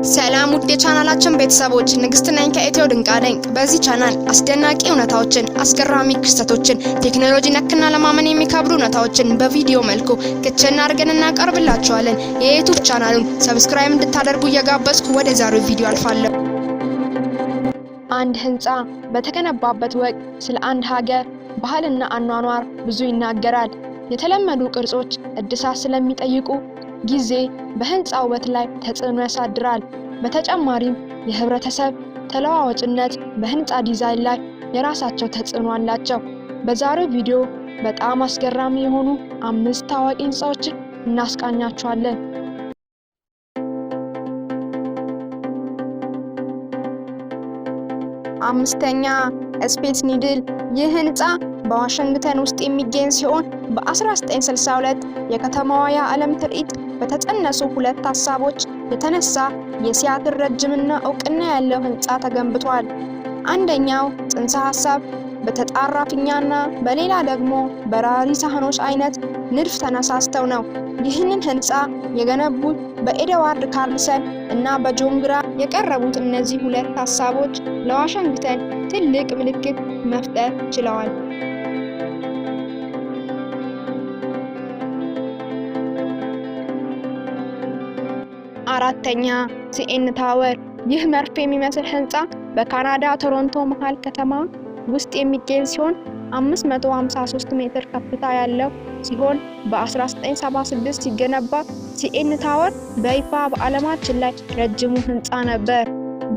ሰላም ውድ የቻናላችን ቤተሰቦች ንግስት ነኝ ከኤትዮ ድንቃድንቅ። በዚህ ቻናል አስደናቂ እውነታዎችን፣ አስገራሚ ክስተቶችን፣ ቴክኖሎጂ ነክና ለማመን የሚከብዱ እውነታዎችን በቪዲዮ መልኩ ክችና አድርገን እናቀርብላችኋለን። የዩቲዩብ ቻናሉን ሰብስክራይብ እንድታደርጉ እየጋበዝኩ ወደ ዛሬው ቪዲዮ አልፋለሁ። አንድ ህንፃ በተገነባበት ወቅት ስለ አንድ ሀገር ባህልና አኗኗር ብዙ ይናገራል። የተለመዱ ቅርጾች እድሳት ስለሚጠይቁ ጊዜ በህንፃው ውበት ላይ ተጽዕኖ ያሳድራል። በተጨማሪም የህብረተሰብ ተለዋዋጭነት በህንፃ ዲዛይን ላይ የራሳቸው ተጽዕኖ አላቸው። በዛሬው ቪዲዮ በጣም አስገራሚ የሆኑ 5 ታዋቂ ህንፃዎችን እናስቃኛችኋለን። አምስተኛ ስፔስ ኒድል። ይህ ህንፃ በዋሽንግተን ውስጥ የሚገኝ ሲሆን በ1962 የከተማዋ የዓለም ትርኢት በተጸነሱ 2 ሐሳቦች የተነሳ የሲያትል ረጅምና እውቅና ያለው ህንፃ ተገንብቷል። አንደኛው ጽንሰ ሐሳብ በተጣራ ፊኛና በሌላ ደግሞ በራሪ ሳህኖች አይነት ንድፍ ተነሳስተው ነው። ይህንን ህንፃ የገነቡት በኤድዋርድ ካርልሰን እና በጆን ግራ የቀረቡት እነዚህ 2 ሐሳቦች ለዋሽንግተን ትልቅ ምልክት መፍጠር ችለዋል። አራተኛ ሲኤን ታወር። ይህ መርፌ የሚመስል ህንፃ በካናዳ ቶሮንቶ መሃል ከተማ ውስጥ የሚገኝ ሲሆን 553 ሜትር ከፍታ ያለው ሲሆን በ1976 ሲገነባ ሲኤን ታወር በይፋ በዓለማችን ላይ ረጅሙ ህንፃ ነበር።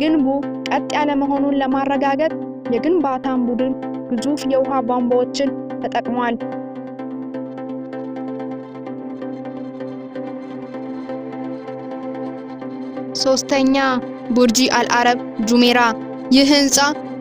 ግንቡ ቀጥ ያለ መሆኑን ለማረጋገጥ የግንባታን ቡድን ግዙፍ የውሃ ቧንቧዎችን ተጠቅሟል። ሶስተኛ ቡርጂ አልአረብ ጁሜራ። ይህ ህንፃ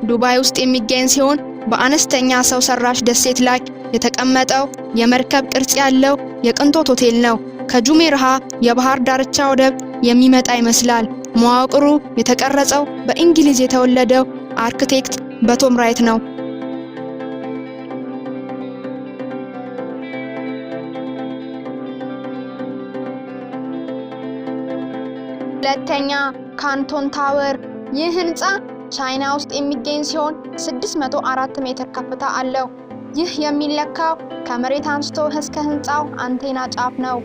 ዱባይ ውስጥ የሚገኝ ሲሆን በአነስተኛ ሰው ሰራሽ ደሴት ላይ የተቀመጠው የመርከብ ቅርጽ ያለው የቅንጦት ሆቴል ነው። ከጁሜራህ የባህር ዳርቻ ወደብ የሚመጣ ይመስላል። መዋቅሩ የተቀረጸው በእንግሊዝ የተወለደው አርክቴክት በቶም ራይት ነው። ሁለተኛ ካንቶን ታወር። ይህ ህንፃ ቻይና ውስጥ የሚገኝ ሲሆን 604 ሜትር ከፍታ አለው። ይህ የሚለካው ከመሬት አንስቶ እስከ ህንፃው አንቴና ጫፍ ነው።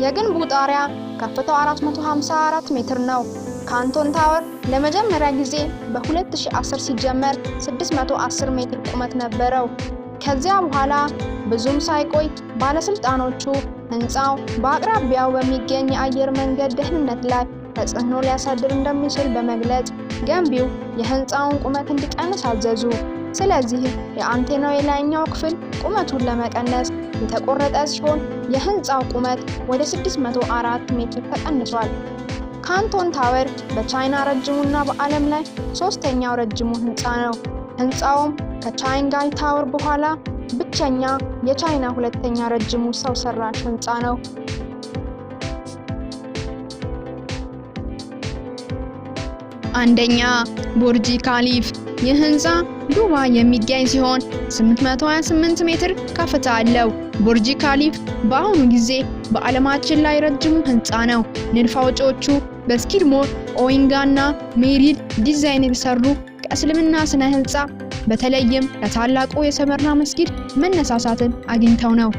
የግንቡ ጣሪያ ከፍታው 454 ሜትር ነው። ካንቶን ታወር ለመጀመሪያ ጊዜ በ2010 ሲጀመር 610 ሜትር ቁመት ነበረው። ከዚያ በኋላ ብዙም ሳይቆይ ባለስልጣኖቹ ህንፃው በአቅራቢያው በሚገኝ የአየር መንገድ ደህንነት ላይ ተጽዕኖ ሊያሳድር እንደሚችል በመግለጽ ገንቢው የህንፃውን ቁመት እንዲቀንስ አዘዙ። ስለዚህ የአንቴናው የላይኛው ክፍል ቁመቱን ለመቀነስ የተቆረጠ ሲሆን የህንፃው ቁመት ወደ 604 ሜትር ተቀንሷል። ካንቶን ታወር በቻይና ረጅሙና በዓለም ላይ 3ኛው ረጅሙ ህንፃ ነው። ህንፃውም ከቻንጋይ ታወር በኋላ ብቸኛ የቻይና 2ኛ ረጅሙ ሰው ሰራሽ ህንፃ ነው። አንደኛ ቡርጂ ካሊፍ። ይህ ህንፃ ዱባይ የሚገኝ ሲሆን 828 ሜትር ከፍታ አለው። ቡርጂ ካሊፍ በአሁኑ ጊዜ በዓለማችን ላይ ረጅሙ ህንፃ ነው። ንድፍ አውጪዎቹ በስኪድሞር ኦዊንጋና ሜሪል ዲዛይን የተሰሩ ከእስልምና ስነ ህንፃ በተለይም ከታላቁ የሰመርና መስጊድ መነሳሳትን አግኝተው ነው።